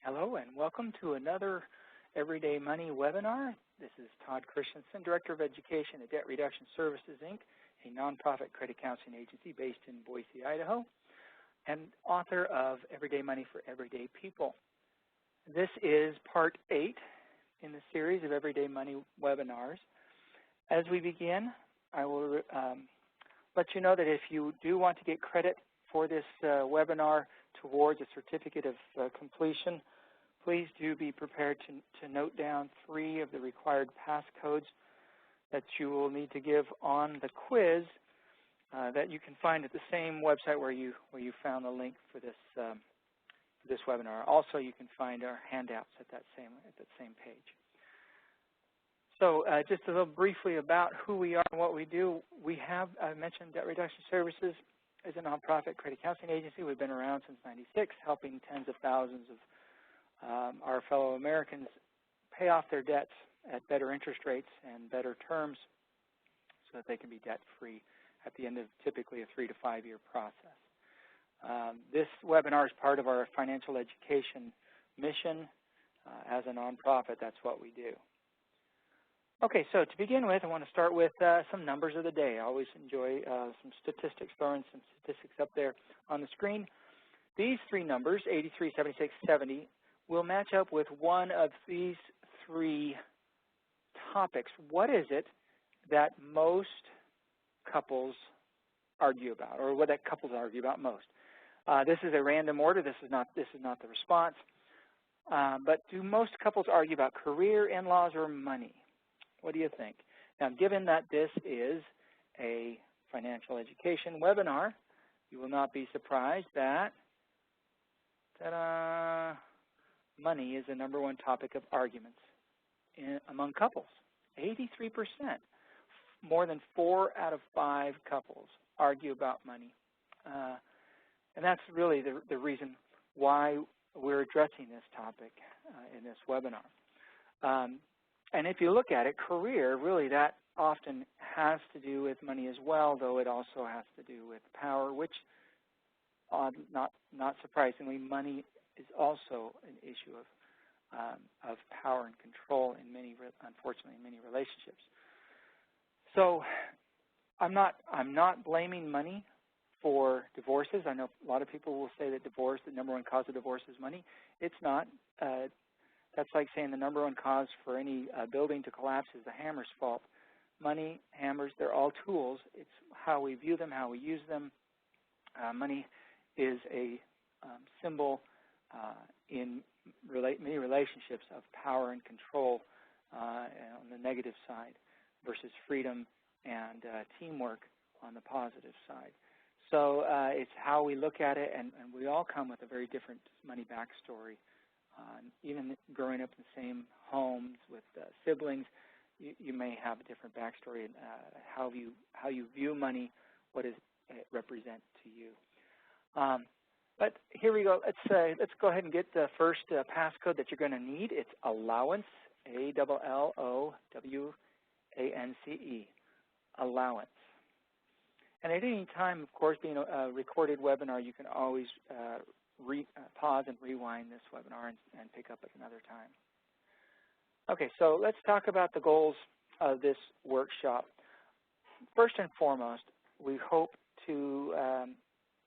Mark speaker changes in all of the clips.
Speaker 1: Hello and welcome to another Everyday Money webinar. This is Todd Christensen, Director of Education at Debt Reduction Services, Inc., a nonprofit credit counseling agency based in Boise, Idaho, and author of Everyday Money for Everyday People. This is part 8 in the series of Everyday Money webinars. As we begin, I will let you know that if you do want to get credit for this webinar towards a certificate of completion, please do be prepared to note down 3 of the required passcodes that you will need to give on the quiz that you can find at the same website where you found the link for this webinar. Also, you can find our handouts at that same page. So just a little briefly about who we are and what we do. We have, I mentioned, Debt Reduction Services is a nonprofit credit counseling agency. We've been around since '96, helping tens of thousands of our fellow Americans pay off their debts at better interest rates and better terms so that they can be debt-free at the end of typically a 3 to 5 year process. This webinar is part of our financial education mission. As a nonprofit, that's what we do. Okay, so to begin with, I want to start with some numbers of the day. I always enjoy some statistics, throwing some statistics up there on the screen. These 3 numbers, 83, 76, 70, will match up with one of these 3 topics. What is it that most couples argue about, or what that couples argue about most? This is a random order. This is not the response. But do most couples argue about career, in-laws, or money? What do you think? Now, given that this is a financial education webinar, you will not be surprised that money is the #1 topic of arguments among couples. 83%. More than 4 out of 5 couples argue about money. And that's really the reason why we're addressing this topic in this webinar. And if you look at it, career, really that often has to do with money as well, though it also has to do with power, which, not surprisingly, money is also an issue of power and control in unfortunately, in many relationships. So I'm not blaming money for divorces. I know a lot of people will say that the #1 cause of divorce is money. It's not. That's like saying the #1 cause for any building to collapse is the hammer's fault. Money, hammers, they're all tools. It's how we view them, how we use them. Money is a symbol in many relationships of power and control on the negative side versus freedom and teamwork on the positive side. So it's how we look at it, and we all come with a very different money backstory. Even growing up in the same homes with siblings, you may have a different backstory in how you view money, what does it represent to you. But here we go. Let's go ahead and get the first passcode that you're going to need. It's allowance, ALLOWANCE, allowance. And at any time, of course, being a recorded webinar, you can always pause and rewind this webinar and pick up at another time. Okay, so let's talk about the goals of this workshop. First and foremost, we hope to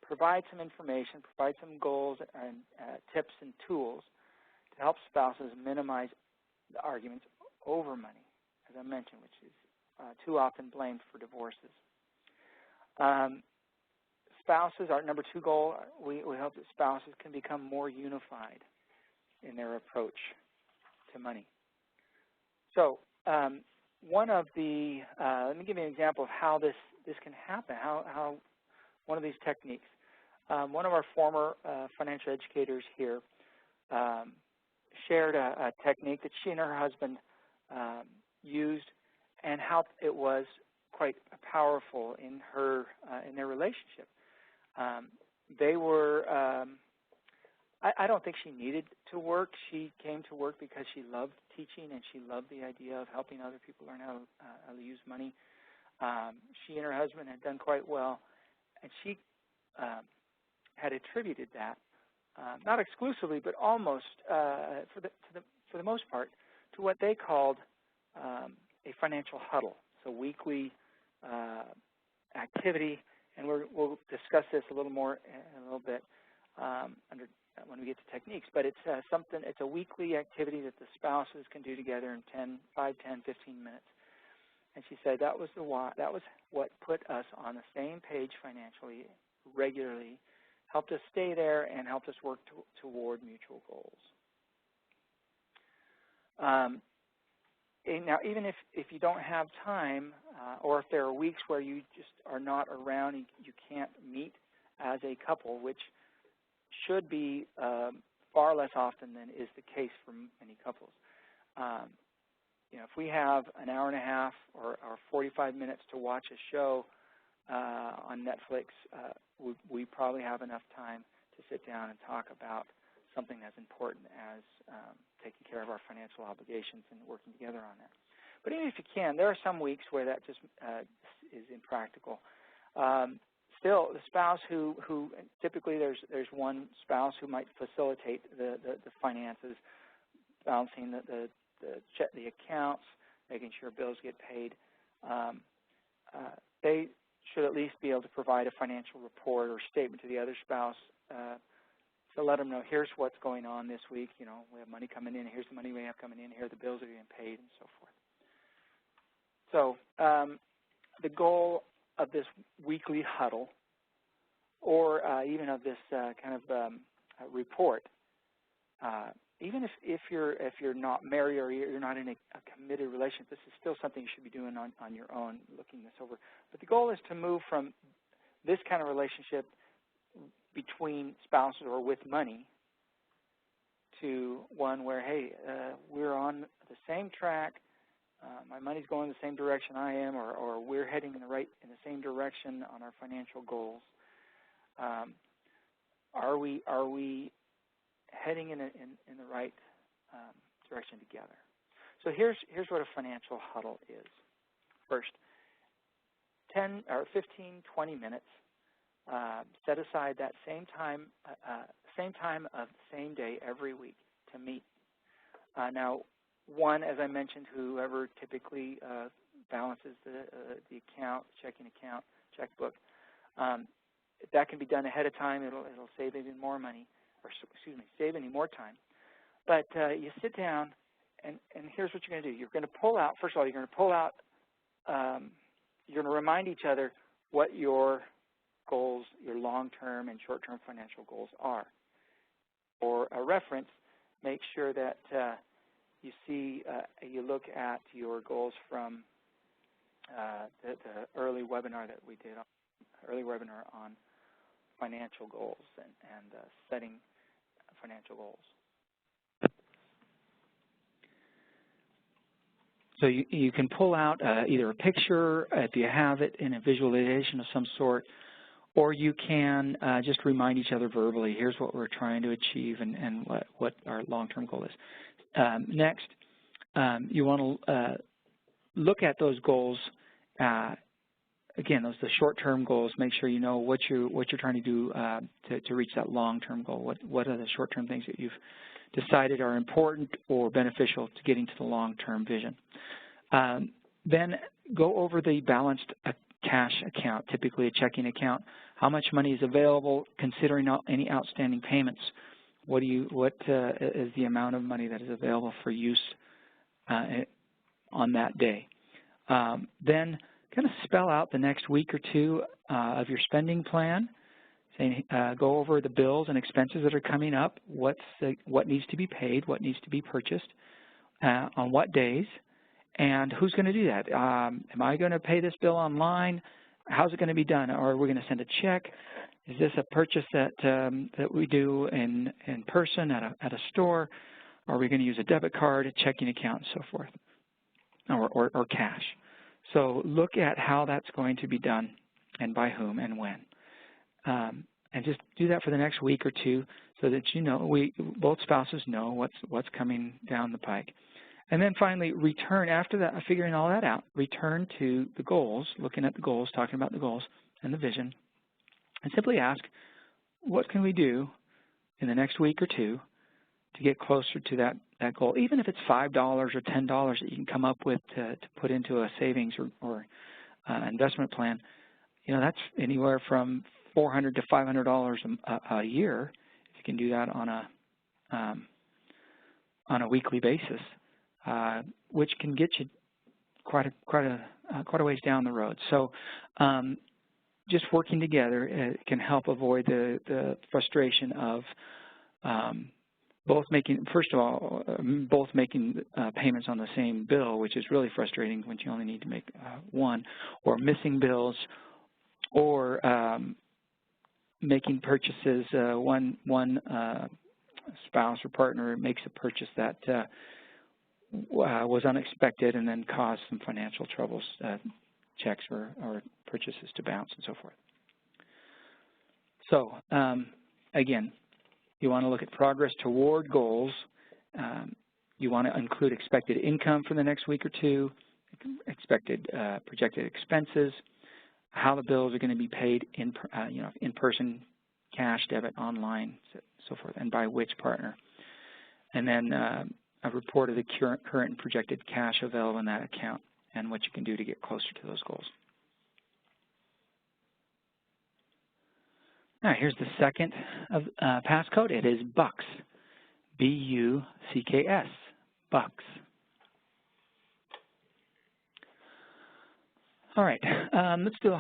Speaker 1: provide some information, provide some goals and tips and tools to help spouses minimize the arguments over money, as I mentioned, which is too often blamed for divorces. Spouses, our #2 goal, we hope that spouses can become more unified in their approach to money. So one of the, let me give you an example of how this can happen, how one of these techniques. One of our former financial educators here shared a technique that she and her husband used and how it was quite powerful in their relationship. They were, I don't think she needed to work. She came to work because she loved teaching and she loved the idea of helping other people learn how to use money. She and her husband had done quite well, and she had attributed that not exclusively, but almost for the most part, to what they called a financial huddle. So weekly activity, and we'll discuss this a little more in a little bit when we get to techniques. But it's it's a weekly activity that the spouses can do together in 5, 10, 15 minutes. And she said that was what put us on the same page financially regularly, helped us stay there, and helped us work toward mutual goals. Now, even if you don't have time, or if there are weeks where you just are not around, you can't meet as a couple, which should be far less often than is the case for many couples. If we have an hour and a half or 45 minutes to watch a show on Netflix, we probably have enough time to sit down and talk about something as important as taking care of our financial obligations and working together on that. But even if you can, there are some weeks where that just is impractical. Still, the spouse who typically there's one spouse who might facilitate the finances, balancing the accounts, making sure bills get paid. They should at least be able to provide a financial report or statement to the other spouse to let them know, here's what's going on this week. We have money coming in. Here's the money we have coming in. Here the bills are getting paid, and so forth. So the goal of this weekly huddle, or even of this kind of report, even if you're not married or you're not in a committed relationship, this is still something you should be doing on your own, looking this over. But the goal is to move from this kind of relationship between spouses or with money to one where, hey, we're on the same track. My money's going the same direction I am, or we're heading in the same direction on our financial goals. Are we heading in the right direction together? So here's what a financial huddle is. First, 10 or 15, 20 minutes. Set aside that same time of the same day every week to meet. Now, one, as I mentioned, whoever typically balances the account, checking account, checkbook, that can be done ahead of time. It'll save even more money, or save any more time. But you sit down, and here's what you're going to do. You're going to pull out. First of all, you're going to pull out. You're going to remind each other what your goals, your long-term and short-term financial goals are. For a reference, make sure that you look at your goals from the early webinar that we did, on financial goals and setting financial goals. So you can pull out either a picture, if you have it, in a visualization of some sort, or you can just remind each other verbally, here's what we're trying to achieve and what our long-term goal is. Next, you want to look at those goals. Again, the short-term goals. Make sure you know what you're trying to do to reach that long-term goal. What are the short-term things that you've decided are important or beneficial to getting to the long-term vision. Then go over the balanced cash account, typically a checking account. How much money is available considering any outstanding payments? What is the amount of money that is available for use on that day? Then kind of spell out the next week or two of your spending plan. Go over the bills and expenses that are coming up, what needs to be paid, what needs to be purchased, on what days, and who's going to do that. Am I going to pay this bill online? How's it going to be done? Or are we going to send a check? Is this a purchase that we do in person at a store? Or are we going to use a debit card, a checking account, and so forth, or cash? So look at how that's going to be done and by whom and when. And just do that for the next week or two so that both spouses know what's coming down the pike. And then finally, return after that, figuring all that out, return to the goals, looking at the goals, talking about the goals and the vision, and simply ask, what can we do in the next week or two to get closer to that goal, even if it's $5 or $10 that you can come up with to put into a savings or investment plan. That's anywhere from $400 to $500 a year if you can do that on a weekly basis, which can get you quite a ways down the road. So just working together can help avoid the frustration of both making payments on the same bill, which is really frustrating when you only need to make one, or missing bills, or making purchases. One spouse or partner makes a purchase that was unexpected and then caused some financial troubles, checks or purchases to bounce and so forth. So again, you want to look at progress toward goals. You want to include expected income for the next week or two, expected projected expenses, how the bills are going to be paid in person, cash, debit, online, so forth, and by which partner. And then a report of the current and projected cash available in that account and what you can do to get closer to those goals. Now, here's the second passcode. It is BUCKS, B-U-C-K-S, BUCKS. All right, let's do a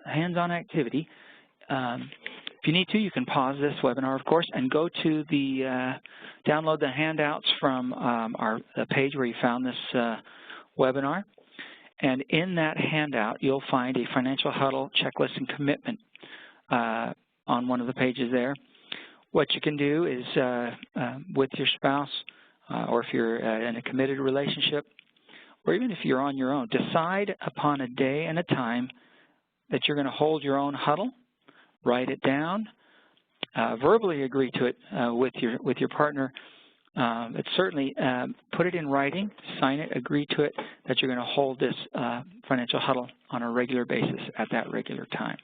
Speaker 1: hands-on activity. If you need to, you can pause this webinar, of course, and go to the download the handouts from the page where you found this webinar. And in that handout, you'll find a financial huddle checklist and commitment on one of the pages there. What you can do is with your spouse, or if you're in a committed relationship, or even if you're on your own, decide upon a day and a time that you're going to hold your own huddle. Write it down, verbally agree to it with your partner, but certainly put it in writing, sign it, agree to it, that you're going to hold this financial huddle on a regular basis at that regular time.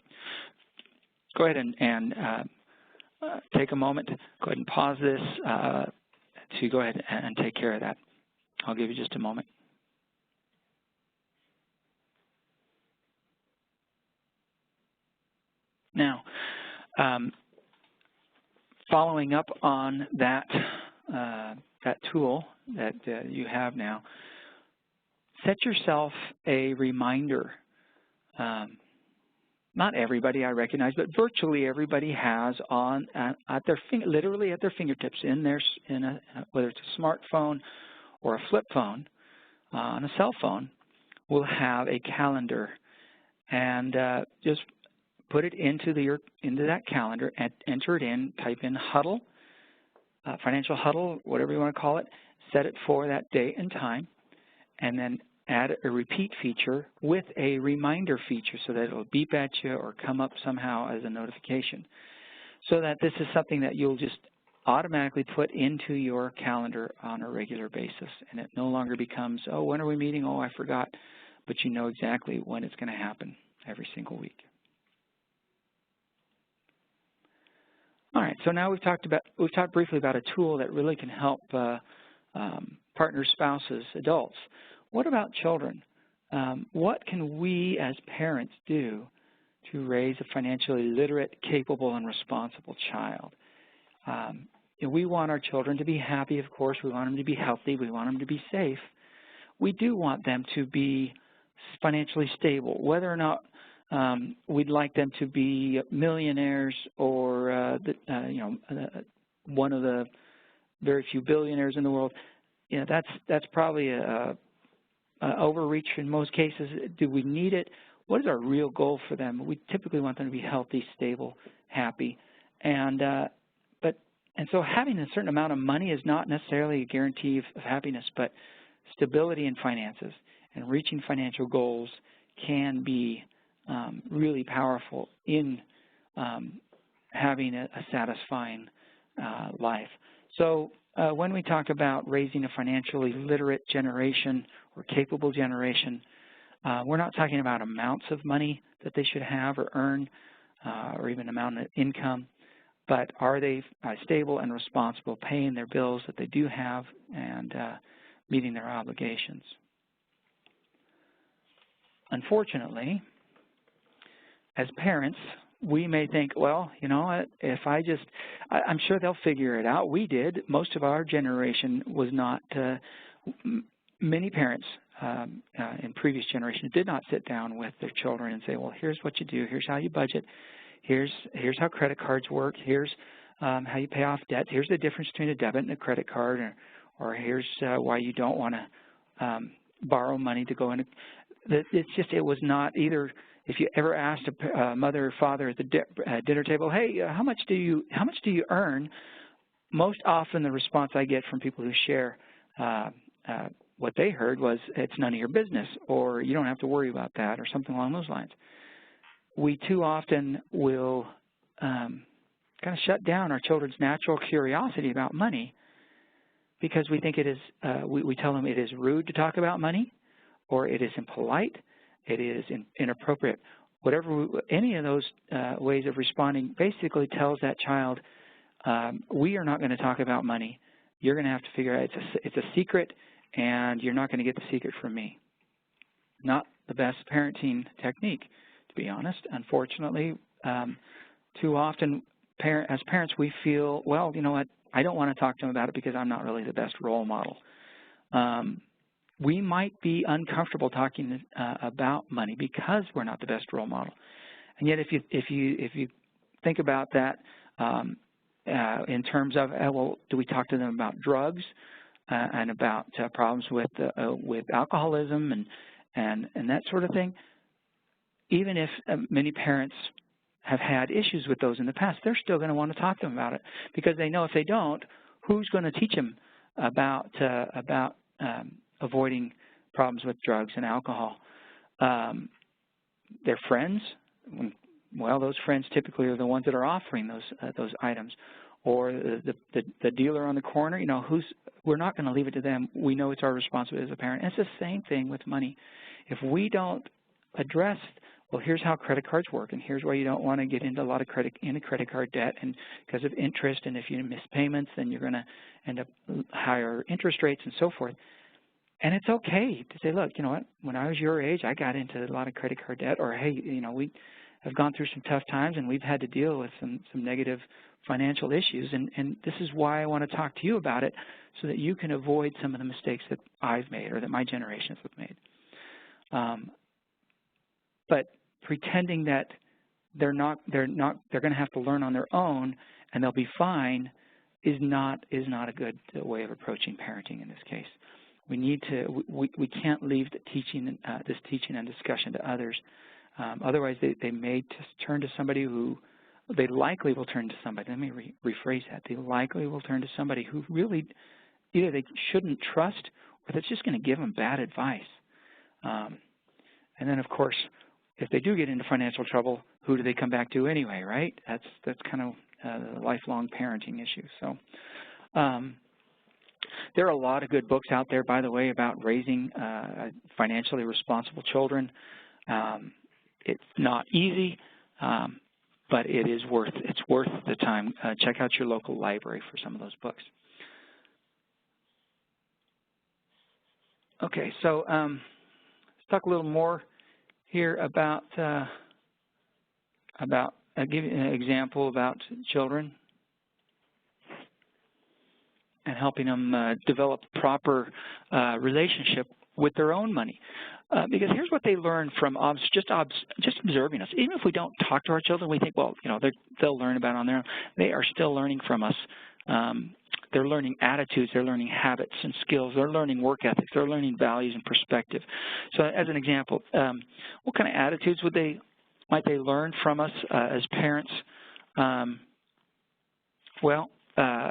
Speaker 1: Go ahead and take a moment, go ahead and pause this to go ahead and take care of that. I'll give you just a moment. Now, following up on that tool that you have now, set yourself a reminder. Not everybody, I recognize, but virtually everybody has literally at their fingertips, whether it's a smartphone or a flip phone, on a cell phone, will have a calendar, and just put it into that calendar and enter it in, type in huddle, financial huddle, whatever you want to call it, set it for that date and time, and then add a repeat feature with a reminder feature so that it will beep at you or come up somehow as a notification, so that this is something that you'll just automatically put into your calendar on a regular basis, and it no longer becomes, oh, when are we meeting? Oh, I forgot, but you know exactly when it's going to happen every single week. All right, so now we've talked briefly about a tool that really can help partners, spouses, adults. What about children? What can we as parents do to raise a financially literate, capable, and responsible child? We want our children to be happy, of course. We want them to be healthy. We want them to be safe. We do want them to be financially stable, whether or not we'd like them to be millionaires or one of the very few billionaires in the world. That's probably a overreach in most cases. Do we need it? What is our real goal for them? We typically want them to be healthy, stable, happy, and so having a certain amount of money is not necessarily a guarantee of happiness, but stability in finances and reaching financial goals can be really powerful in having a satisfying life. So when we talk about raising a financially literate generation or capable generation, we're not talking about amounts of money that they should have or earn or even amount of income.
Speaker 2: but are they stable and responsible, paying their bills that they do have and meeting their obligations? Unfortunately, as parents, we may think, well, you know what, if I'm sure they'll figure it out. We did. Most of our generation was not, many parents in previous generations did not sit down with their children and say, well, here's what you do, here's how you budget, here's how credit cards work, here's how you pay off debt, here's the difference between a debit and a credit card, or here's why you don't want to borrow money to go in. It's just, it was not either. If you ever asked a mother or father at the dinner table, hey, how much do you earn? Most often the response I get from people who share what they heard was, it's none of your business, or you don't have to worry about that, or something along those lines. We too often will kind of shut down our children's natural curiosity about money because we think it is, we tell them it is rude to talk about money, or it is impolite, it is inappropriate. Whatever, any of those ways of responding basically tells that child, we are not going to talk about money. You're going to have to figure out it's a secret, and you're not going to get the secret from me. Not the best parenting technique, to be honest. Unfortunately, too often as parents we feel, well, you know what, I don't want to talk to them about it because I'm not really the best role model. We might be uncomfortable talking about money because we're not the best role model. And yet, if you think about that in terms of, well, do we talk to them about drugs and about problems with alcoholism and that sort of thing? Even if many parents have had issues with those in the past, they're still going to want to talk to them about it because they know if they don't, who's going to teach them about avoiding problems with drugs and alcohol? Their friends, well, those friends typically are the ones that are offering those items, or the dealer on the corner. You know, we're not going to leave it to them. We know it's our responsibility as a parent. And it's the same thing with money. If we don't address, well, here's how credit cards work, and here's why you don't want to get into a lot of credit card debt, and because of interest, and if you miss payments, then you're going to end up higher interest rates and so forth. And it's okay to say, look, you know what, when I was your age, I got into a lot of credit card debt, or, hey, you know, we have gone through some tough times and we've had to deal with some negative financial issues, and this is why I want to talk to you about it so that you can avoid some of the mistakes that I've made or that my generations have made. But pretending that they're going to have to learn on their own and they'll be fine is not a good way of approaching parenting in this case. We need to. We can't leave the teaching, this teaching and discussion to others. Otherwise, they may just turn to somebody who they likely will turn to somebody. Let me rephrase that. They likely will turn to somebody who really either they shouldn't trust or that's just going to give them bad advice. And then, of course, if they do get into financial trouble, who do they come back to anyway? Right? That's kind of the lifelong parenting issue. So. There are a lot of good books out there, by the way, about raising financially responsible children. It's not easy, but it's worth the time. Check out your local library for some of those books. Okay, so let's talk a little more here about I'll give you an example about children and helping them develop proper relationship with their own money. Because here's what they learn from just observing us. Even if we don't talk to our children, we think, well, you know, they'll learn about it on their own. They are still learning from us. They're learning attitudes. They're learning habits and skills. They're learning work ethics. They're learning values and perspective. So as an example, what kind of attitudes might they learn from us as parents?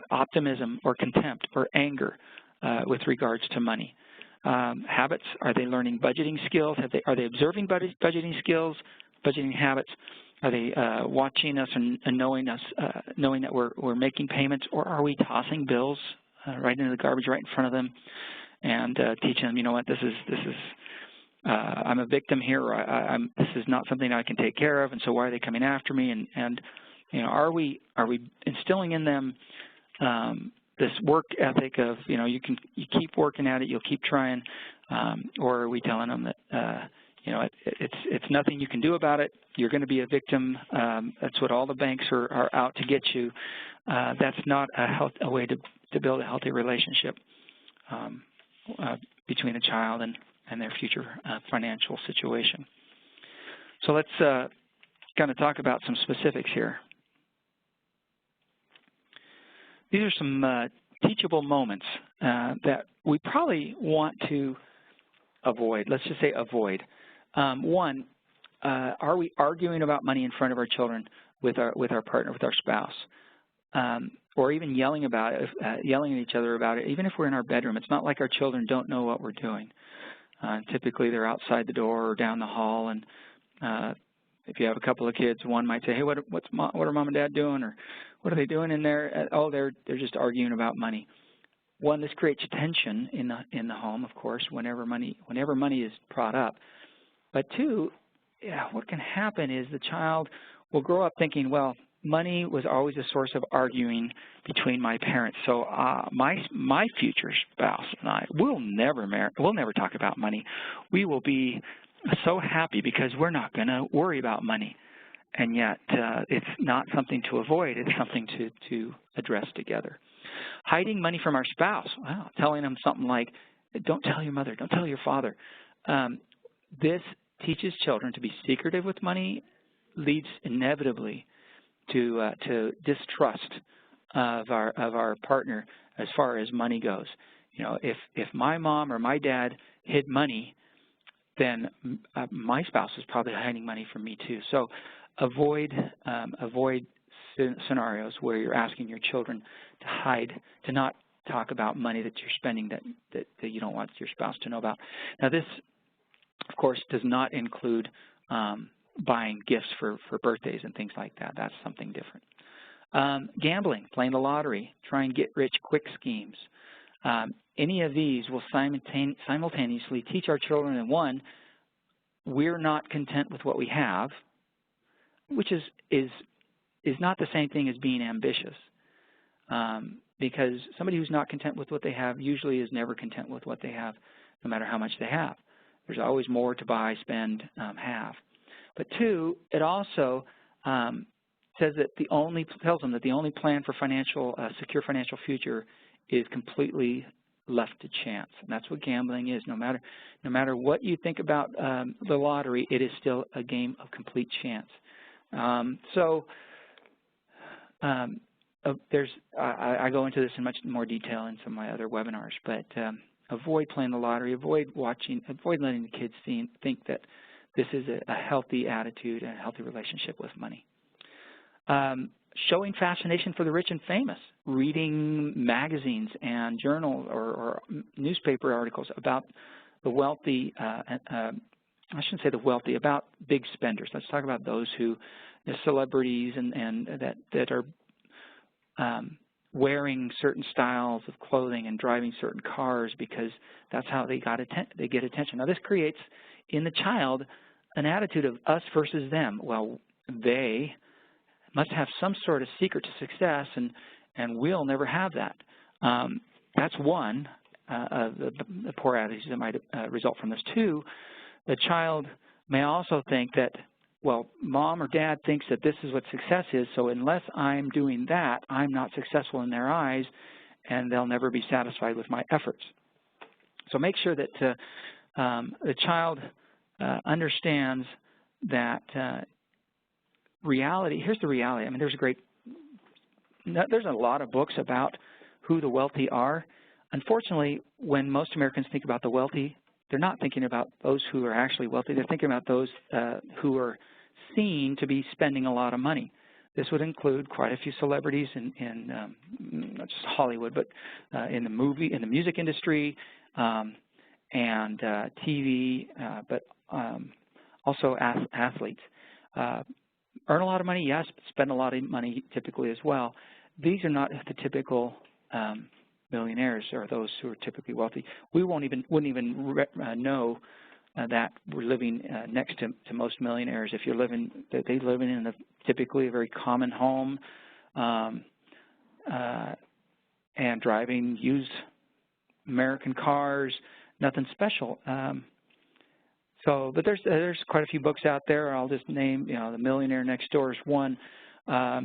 Speaker 2: Optimism or contempt or anger with regards to money. Habits, are they learning budgeting skills? Are they observing budgeting skills, budgeting habits? Are they watching us and knowing that we're making payments, or are we tossing bills right into the garbage right in front of them and teaching them, you know what, this is I'm a victim here, or this is not something I can take care of, and so why are they coming after me? And You know, are we instilling in them this work ethic of, you know, you keep working at it, you'll keep trying, or are we telling them that you know, it's nothing you can do about it, you're going to be a victim, that's what all the banks are out to get you. That's not a way to build a healthy relationship between a child and their future financial situation. So let's kind of talk about some specifics here. These are some teachable moments that we probably want to avoid. Let's just say avoid. One, are we arguing about money in front of our children with our partner, with our spouse, or even yelling about it, yelling at each other about it, even if we're in our bedroom? It's not like our children don't know what we're doing. Typically, they're outside the door or down the hall, and if you have a couple of kids, one might say, "Hey, what are mom and dad doing?" Or "What are they doing in there?" "Oh, they're just arguing about money." One, this creates tension in the home, of course, whenever money is brought up. But two, what can happen is the child will grow up thinking, well, money was always a source of arguing between my parents. So my future spouse and I will never talk about money. We will be so happy because we're not going to worry about money. And yet it's not something to avoid. It's something to address together. Hiding money from our spouse. Wow, telling them something like, don't tell your mother, don't tell your father. This teaches children to be secretive with money, leads inevitably to distrust of our partner as far as money goes. You know, if my mom or my dad hid money, then my spouse is probably hiding money from me too. So avoid scenarios where you're asking your children to hide, to not talk about money that you're spending that you don't want your spouse to know about. Now this, of course, does not include buying gifts for birthdays and things like that. That's something different. Gambling, playing the lottery, trying get-rich-quick schemes. Any of these will simultaneously teach our children that, one, we're not content with what we have, which is not the same thing as being ambitious, because somebody who's not content with what they have usually is never content with what they have, no matter how much they have. There's always more to buy, spend, have. But two, it also tells them that the only plan for secure financial future is completely left to chance, and that's what gambling is. No matter what you think about the lottery, it is still a game of complete chance. I go into this in much more detail in some of my other webinars, but avoid playing the lottery, avoid letting the kids think that this is a healthy attitude and a healthy relationship with money. Showing fascination for the rich and famous, reading magazines and journals or newspaper articles about the wealthy, I shouldn't say the wealthy, about big spenders. Let's talk about those the celebrities and that are wearing certain styles of clothing and driving certain cars because that's how they get attention. Now this creates in the child an attitude of us versus them. Well, they must have some sort of secret to success, and we'll never have that. That's one of the poor attitudes that might result from this. Two, the child may also think that, well, mom or dad thinks that this is what success is, so unless I'm doing that, I'm not successful in their eyes, and they'll never be satisfied with my efforts. So make sure that the child understands that reality. Here's the reality. I mean, there's a lot of books about who the wealthy are. Unfortunately, when most Americans think about the wealthy, they're not thinking about those who are actually wealthy. They're thinking about those who are seen to be spending a lot of money. This would include quite a few celebrities in not just Hollywood, but in the music industry and TV, but also athletes. Earn a lot of money, yes, but spend a lot of money typically as well. These are not the typical millionaires or those who are typically wealthy. We wouldn't even know that we're living next to most millionaires. If you're living, they live in typically a very common home and driving used American cars, nothing special. But there's quite a few books out there. I'll just name, The Millionaire Next Door is one. But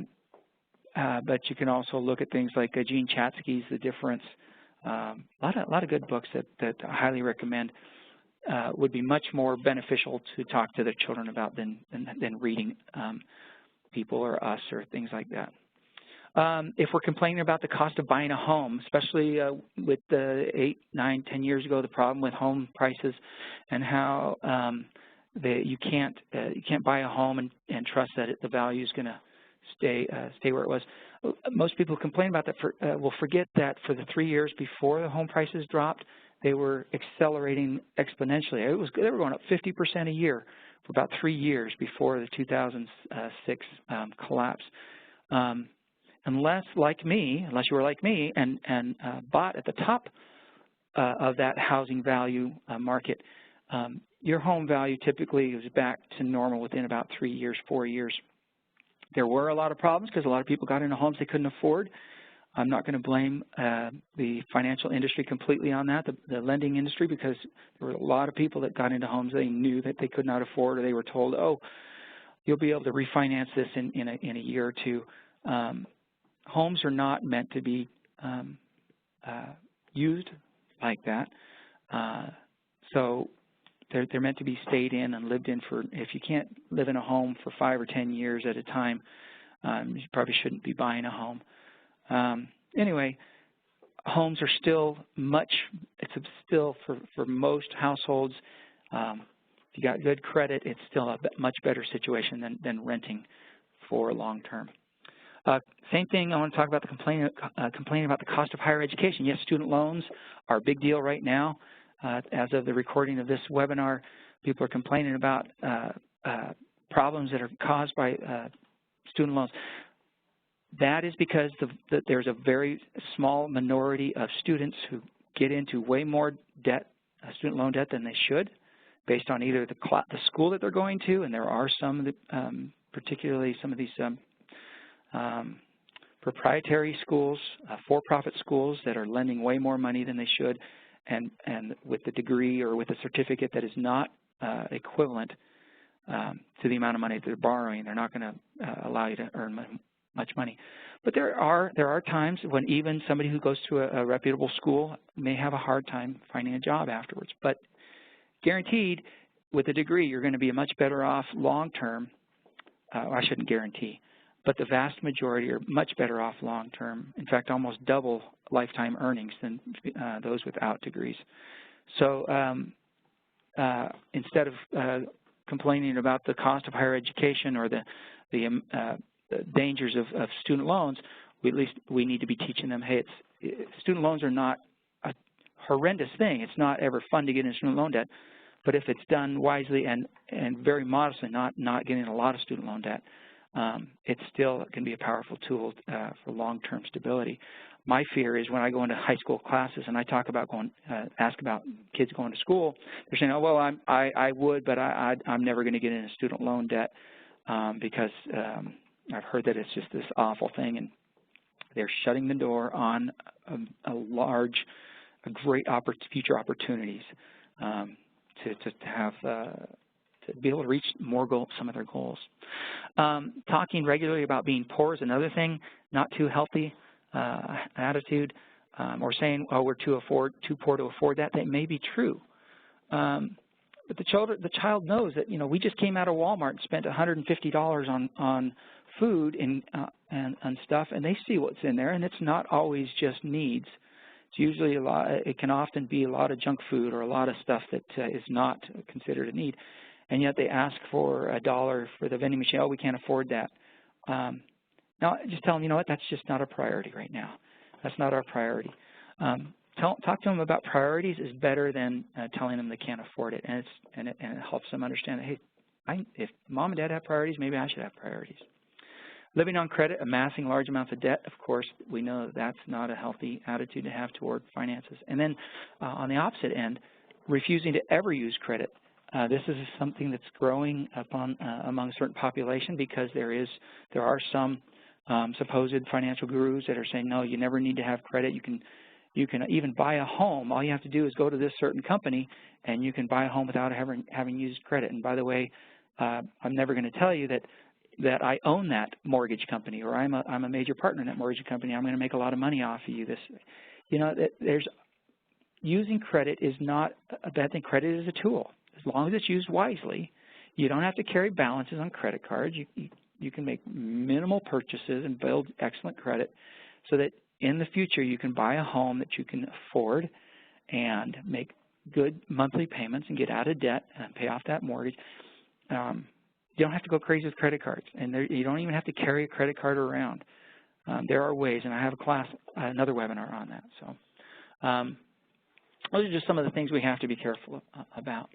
Speaker 2: you can also look at things like Gene Chatsky's The Difference. A lot of good books that I highly recommend. Would be much more beneficial to talk to their children about than reading People or Us or things like that. If we're complaining about the cost of buying a home, especially with the 8, 9, 10 years ago, the problem with home prices and how you can't buy a home and trust that the value is going to stay where it was. Most people complain about that. Will forget that for the 3 years before the home prices dropped, they were accelerating exponentially. They were going up 50% a year for about 3 years before the 2006 collapse. Unless you were like me and bought at the top of that housing value market, your home value typically was back to normal within about 3 years, 4 years. There were a lot of problems because a lot of people got into homes they couldn't afford. I'm not going to blame the financial industry completely on that, the lending industry, because there were a lot of people that got into homes they knew that they could not afford, or they were told, oh, you'll be able to refinance this in a year or two. Homes are not meant to be used like that. So they're meant to be stayed in and lived in for, if you can't live in a home for 5 or 10 years at a time, you probably shouldn't be buying a home. Anyway, homes are still for most households, if you got good credit, it's still a much better situation than renting for long term. Same thing, I want to talk about the complaining about the cost of higher education. Yes, student loans are a big deal right now. As of the recording of this webinar, people are complaining about problems that are caused by student loans. That is because there's a very small minority of students who get into way more debt, student loan debt, than they should, based on either the school that they're going to, and there are some, particularly some of these proprietary schools, for-profit schools that are lending way more money than they should, and with the degree or with a certificate that is not equivalent to the amount of money that they're borrowing. They're not going to allow you to earn much money. But there are times when even somebody who goes to a reputable school may have a hard time finding a job afterwards. But guaranteed, with a degree, you're going to be much better off long term. I shouldn't guarantee, but the vast majority are much better off long term. In fact, almost double lifetime earnings than those without degrees. So instead of complaining about the cost of higher education or the dangers of student loans, we need to be teaching them, hey, student loans are not a horrendous thing. It's not ever fun to get into student loan debt, but if it's done wisely and very modestly, not getting a lot of student loan debt, it still can be a powerful tool for long-term stability. My fear is when I go into high school classes and I talk about ask about kids going to school, they're saying, oh, well, I would, but I'm never going to get into student loan debt because I've heard that it's just this awful thing, and they're shutting the door on great future opportunities to have to be able to reach some of their goals. Talking regularly about being poor is another thing, not too healthy attitude, or saying, oh, we're too poor to afford that. That may be true. But the child knows that, we just came out of Walmart and spent $150 on food and stuff, and they see what's in there, and it's not always just needs. It's usually it can often be a lot of junk food or a lot of stuff that is not considered a need, and yet they ask for $1 for the vending machine. Oh, we can't afford that. Now, just tell them, you know what, that's just not a priority right now. That's not our priority. Talk to them about priorities is better than telling them they can't afford it, and it helps them understand that, hey, if mom and dad have priorities, maybe I should have priorities. Living on credit, amassing large amounts of debt, of course, we know that that's not a healthy attitude to have toward finances. And then on the opposite end, refusing to ever use credit. This is something that's growing upon among a certain population because there are some supposed financial gurus that are saying, no, you never need to have credit. You can even buy a home. All you have to do is go to this certain company, and you can buy a home without having used credit. And by the way, I'm never going to tell you that I own that mortgage company, or I'm a major partner in that mortgage company. I'm going to make a lot of money off of you. Using credit is not a bad thing. Credit is a tool. As long as it's used wisely, you don't have to carry balances on credit cards. You can make minimal purchases and build excellent credit so that in the future you can buy a home that you can afford and make good monthly payments and get out of debt and pay off that mortgage. You don't have to go crazy with credit cards, and you don't even have to carry a credit card around. There are ways, and I have a class, another webinar on that. So those are just some of the things we have to be careful about.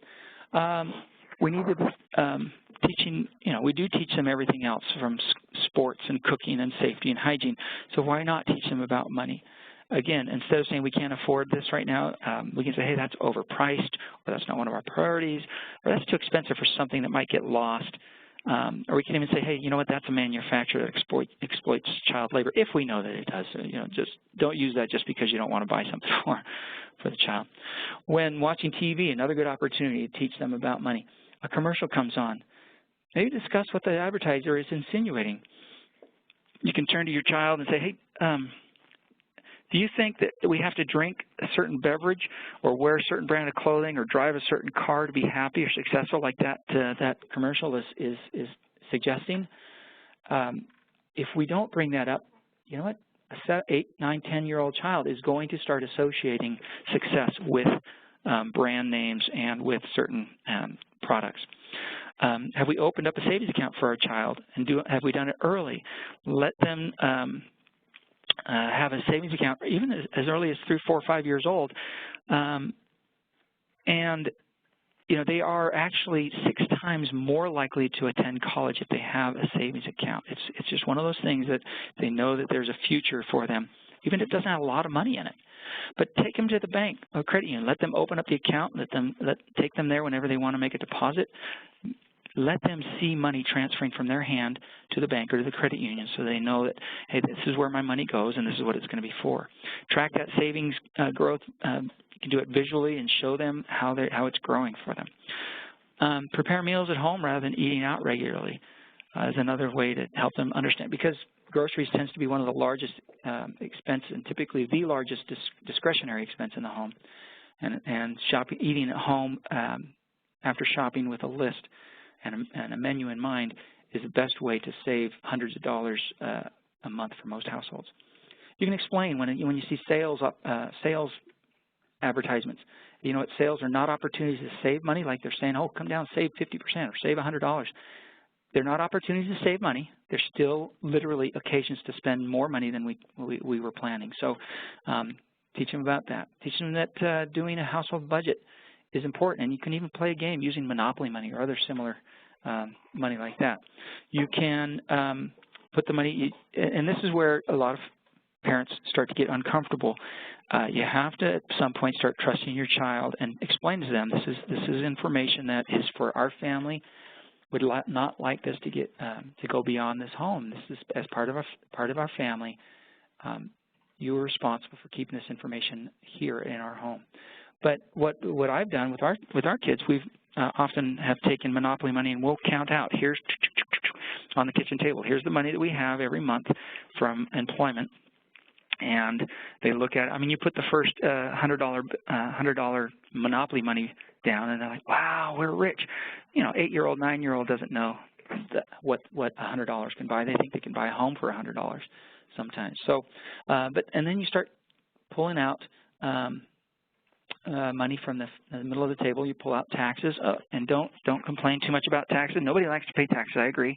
Speaker 2: We need to be teaching, we do teach them everything else from sports and cooking and safety and hygiene. So why not teach them about money? Again, instead of saying we can't afford this right now, we can say, hey, that's overpriced, or that's not one of our priorities, or that's too expensive for something that might get lost. Or we can even say, hey, you know what, that's a manufacturer that exploits child labor, if we know that it does. So, just don't use that just because you don't want to buy something for the child. When watching TV, another good opportunity to teach them about money. A commercial comes on. Maybe discuss what the advertiser is insinuating. You can turn to your child and say, hey, do you think that we have to drink a certain beverage or wear a certain brand of clothing or drive a certain car to be happy or successful like that commercial is suggesting? If we don't bring that up, you know what? A 8, 9, 10-year-old child is going to start associating success with brand names and with certain products. Have we opened up a savings account for our child, and have we done it early? Let them have a savings account even as early as 3, 4, 5 years old, and they are actually 6 times more likely to attend college if they have a savings account. It's just one of those things that they know that there's a future for them, even if it doesn't have a lot of money in it. But take them to the bank or credit union. Let them open up the account. Take them there whenever they want to make a deposit. Let them see money transferring from their hand to the bank or to the credit union so they know that, hey, this is where my money goes and this is what it's going to be for. Track that savings growth. You can do it visually and show them how it's growing for them. Prepare meals at home rather than eating out regularly is another way to help them understand, because groceries tends to be one of the largest expenses and typically the largest discretionary expense in the home. And eating at home after shopping with a list and a menu in mind is the best way to save hundreds of dollars a month for most households. You can explain when you see sales advertisements. Sales are not opportunities to save money, like they're saying, oh, come down, save 50% or save $100. They're not opportunities to save money. They're still literally occasions to spend more money than we were planning. So teach them about that. Teach them that doing a household budget is important, and you can even play a game using Monopoly money or other similar money like that. You can put the money, and this is where a lot of parents start to get uncomfortable. You have to at some point start trusting your child and explain to them this is information that is for our family. Would not like this to get to go beyond this home. This is as part of our family. You are responsible for keeping this information here in our home. But what I've done with our kids, we've often have taken Monopoly money and we'll count out. Here's on the kitchen table. Here's the money that we have every month from employment. And they look at it. I mean, you put the first $100 Monopoly money down, and they're like, "Wow, we're rich." 8-year-old, 9-year-old doesn't know what $100 can buy. They think they can buy a home for $100 sometimes. So, and then you start pulling out money from the middle of the table. You pull out taxes, and don't complain too much about taxes. Nobody likes to pay taxes. I agree,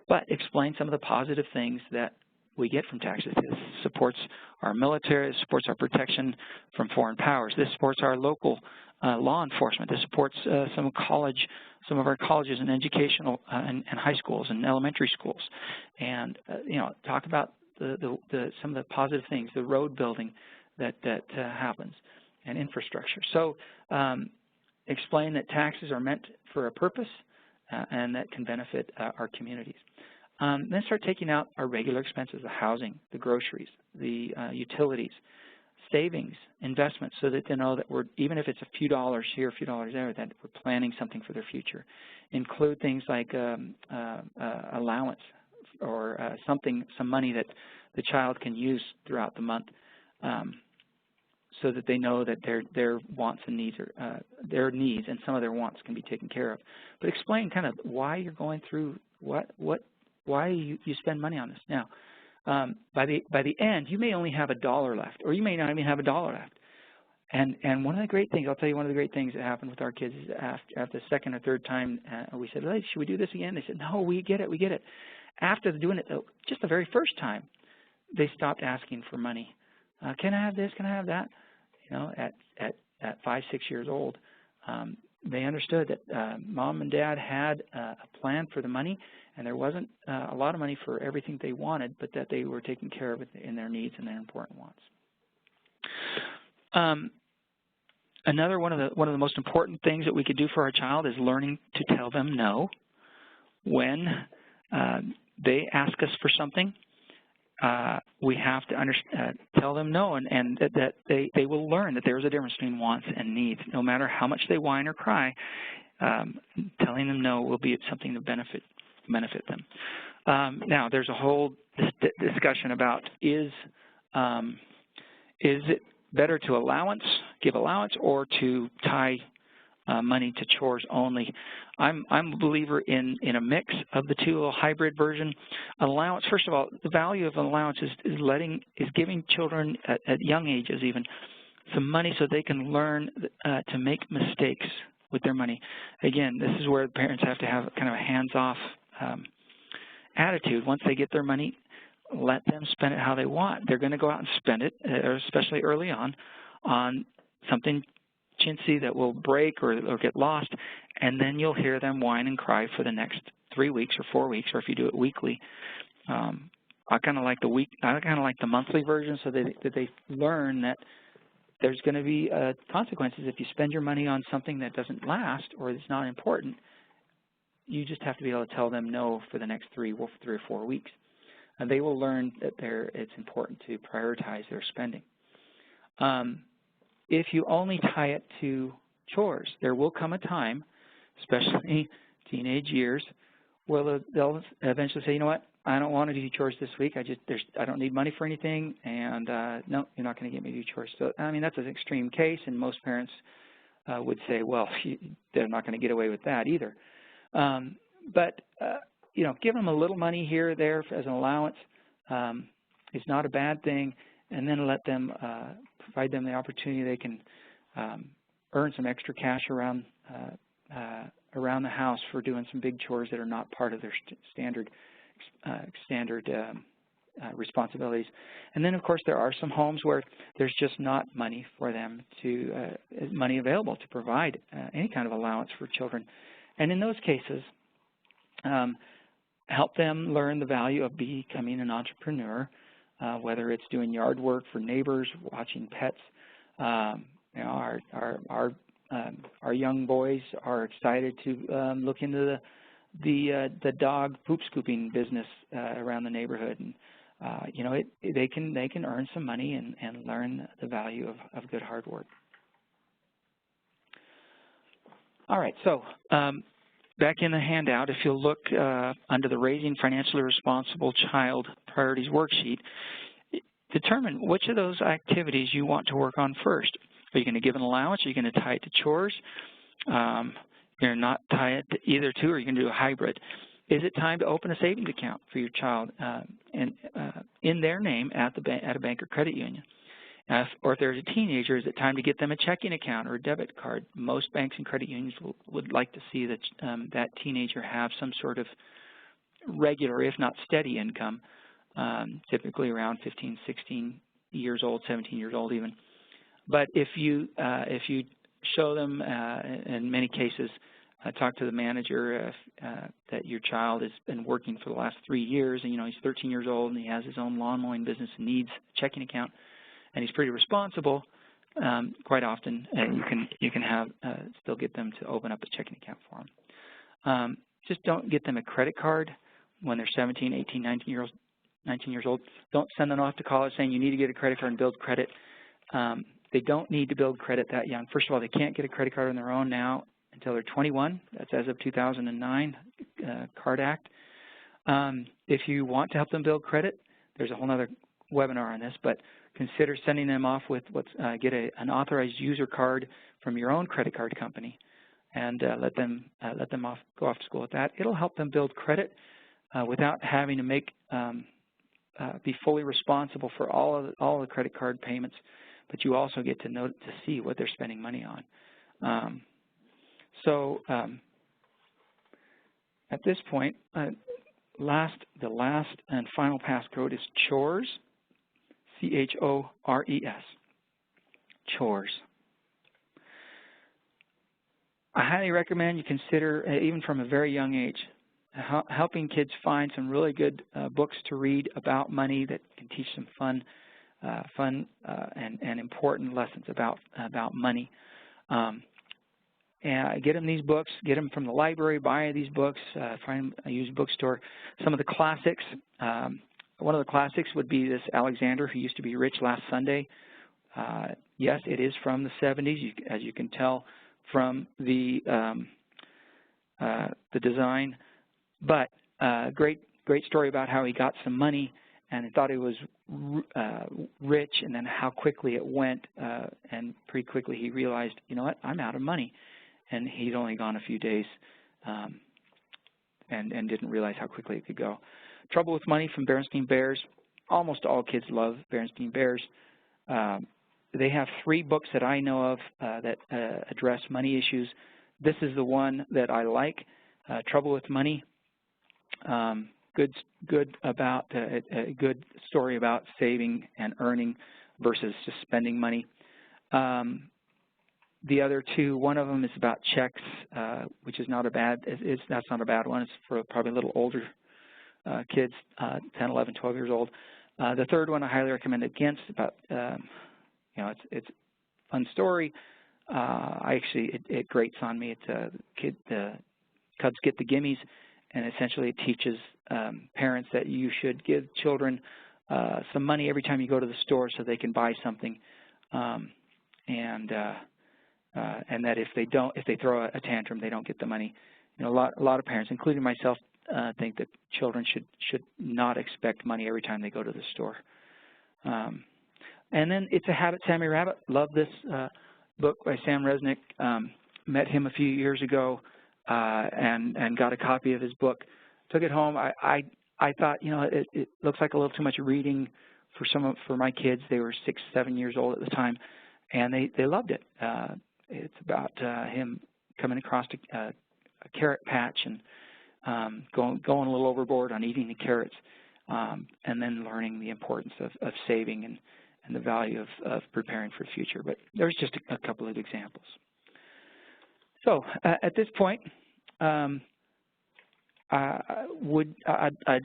Speaker 2: but explain some of the positive things that we get from taxes. This supports our military, this supports our protection from foreign powers. This supports our local law enforcement. This supports some of our colleges and educational and high schools and elementary schools. And talk about some of the positive things, the road building that happens, and infrastructure. So explain that taxes are meant for a purpose and that can benefit our communities. Then start taking out our regular expenses, the housing, the groceries, the utilities, savings, investments, so that they know that we're, even if it's a few dollars here, a few dollars there, that we're planning something for their future. Include things like allowance or some money that the child can use throughout the month, so that they know that their wants and needs are their needs and some of their wants can be taken care of. But explain kind of why you're going through why you spend money on this. Now, by the end, you may only have $1 left, or you may not even have $1 left. And one of the great things, I'll tell you, one of the great things that happened with our kids is after the second or third time, we said, hey, should we do this again? They said, no, we get it, we get it. After doing it, just the very first time, they stopped asking for money. Can I have this? Can I have that? You know, at 5, 6 years old, they understood that mom and dad had a plan for the money, and there wasn't a lot of money for everything they wanted, but that they were taking care of it in their needs and their important wants. Another one of the most important things that we could do for our child is learning to tell them no. When they ask us for something, we have to tell them no, and that they will learn that there's a difference between wants and needs. No matter how much they whine or cry, telling them no will be something to benefit them. Now, there's a whole discussion about is it better to give allowance, or to tie money to chores only. I'm a believer in a mix of the two, a hybrid version. An allowance, first of all, the value of an allowance is giving children at young ages even some money so they can learn to make mistakes with their money. Again, this is where parents have to have kind of a hands-off attitude. Once they get their money, let them spend it how they want. They're going to go out and spend it, especially early on something chintzy that will break or get lost, and then you'll hear them whine and cry for the next 3 weeks or 4 weeks, or if you do it weekly. I kind of like the monthly version, so that they learn that there's going to be consequences if you spend your money on something that doesn't last or is not important. You just have to be able to tell them no for the next 3 or 4 weeks. And they will learn that it's important to prioritize their spending. If you only tie it to chores, there will come a time, especially teenage years, where they'll eventually say, you know what, I don't want to do chores this week. I don't need money for anything, and no, you're not going to get me to do chores. So, I mean, that's an extreme case, and most parents would say, well, they're not going to get away with that either. But you know, give them a little money here or there as an allowance is not a bad thing, and then let them provide them the opportunity they can earn some extra cash around the house for doing some big chores that are not part of their standard responsibilities. And then, of course, there are some homes where there's just not money for them money available to provide any kind of allowance for children. And in those cases, help them learn the value of becoming an entrepreneur, whether it's doing yard work for neighbors, watching pets. You know, our young boys are excited to look into the dog poop scooping business around the neighborhood, and you know, they can earn some money and learn the value of good hard work. All right, so back in the handout, if you'll look under the Raising Financially Responsible Child Priorities worksheet, determine which of those activities you want to work on first. Are you going to give an allowance? Are you going to tie it to chores? You're not tie it to either two, or are you going to do a hybrid? Is it time to open a savings account for your child in their name at a bank or credit union? Or if there's a teenager, is it time to get them a checking account or a debit card? Most banks and credit unions would like to see that that teenager have some sort of regular, if not steady, income, typically around 15, 16 years old, 17 years old even. But if you show them, in many cases, talk to the manager that your child has been working for the last 3 years, and you know he's 13 years old and he has his own lawn mowing business and needs a checking account, and he's pretty responsible, quite often you can have still get them to open up a checking account for them. Just don't get them a credit card when they're 17, 18, 19 years old. Don't send them off to college saying you need to get a credit card and build credit. They don't need to build credit that young. First of all, they can't get a credit card on their own now until they're 21. That's as of 2009 Card Act. If you want to help them build credit, there's a whole other webinar on this, but consider sending them off with get an authorized user card from your own credit card company, and let them go off to school with that. It'll help them build credit without having to be fully responsible for all the credit card payments, but you also get to see what they're spending money on. At this point, the last and final passcode is CHORES, C-H-O-R-E-S, CHORES. I highly recommend you consider, even from a very young age, helping kids find some really good books to read about money that can teach them fun and important lessons about money. And get them these books, get them from the library, buy these books, find a used bookstore. Some of the classics, one of the classics would be this Alexander, Who Used to Be Rich Last Sunday. Yes, it is from the 70s, as you can tell from the design, but great story about how he got some money and he thought he was rich, and then how quickly it went, and pretty quickly he realized, you know what, I'm out of money. And he'd only gone a few days and didn't realize how quickly it could go. Trouble with Money from Berenstein Bears. Almost all kids love Berenstein Bears. They have 3 books that I know of that address money issues. This is the one that I like, Trouble with Money. Good about a good story about saving and earning versus just spending money. The other 2, one of them is about checks, which is not a bad. That's not a bad one. It's for probably a little older kids, 10, 11, 12 years old. The third one I highly recommend against. About it's a fun story. It grates on me. It's the Cubs Get the Gimmies, and essentially it teaches parents that you should give children some money every time you go to the store so they can buy something, and that if they throw a tantrum, they don't get the money. A lot of parents, including myself, think that children should not expect money every time they go to the store. And then It's a Habit, Sammy Rabbit. Love this book by Sam Resnick. Met him a few years ago and got a copy of his book. Took it home. I thought, it looks like a little too much reading for my kids. They were 6, 7 years old at the time, and they loved it. It's about him coming across a carrot patch and going a little overboard on eating the carrots, and then learning the importance of saving and the value of preparing for the future. But there's just a couple of examples. So at this point, I'd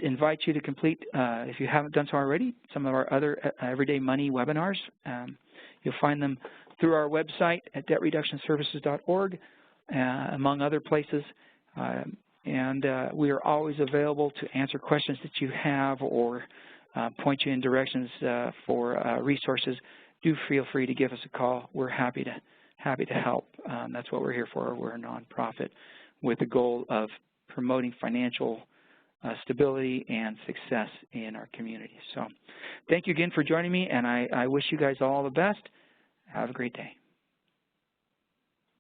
Speaker 2: invite you to complete, if you haven't done so already, some of our other Everyday Money webinars. You'll find them through our website at debtreductionservices.org, among other places. And we are always available to answer questions that you have or point you in directions for resources. Do feel free to give us a call. We're happy to help. That's what we're here for. We're a nonprofit with the goal of promoting financial stability and success in our community. So thank you again for joining me, and I wish you guys all the best. Have a great day.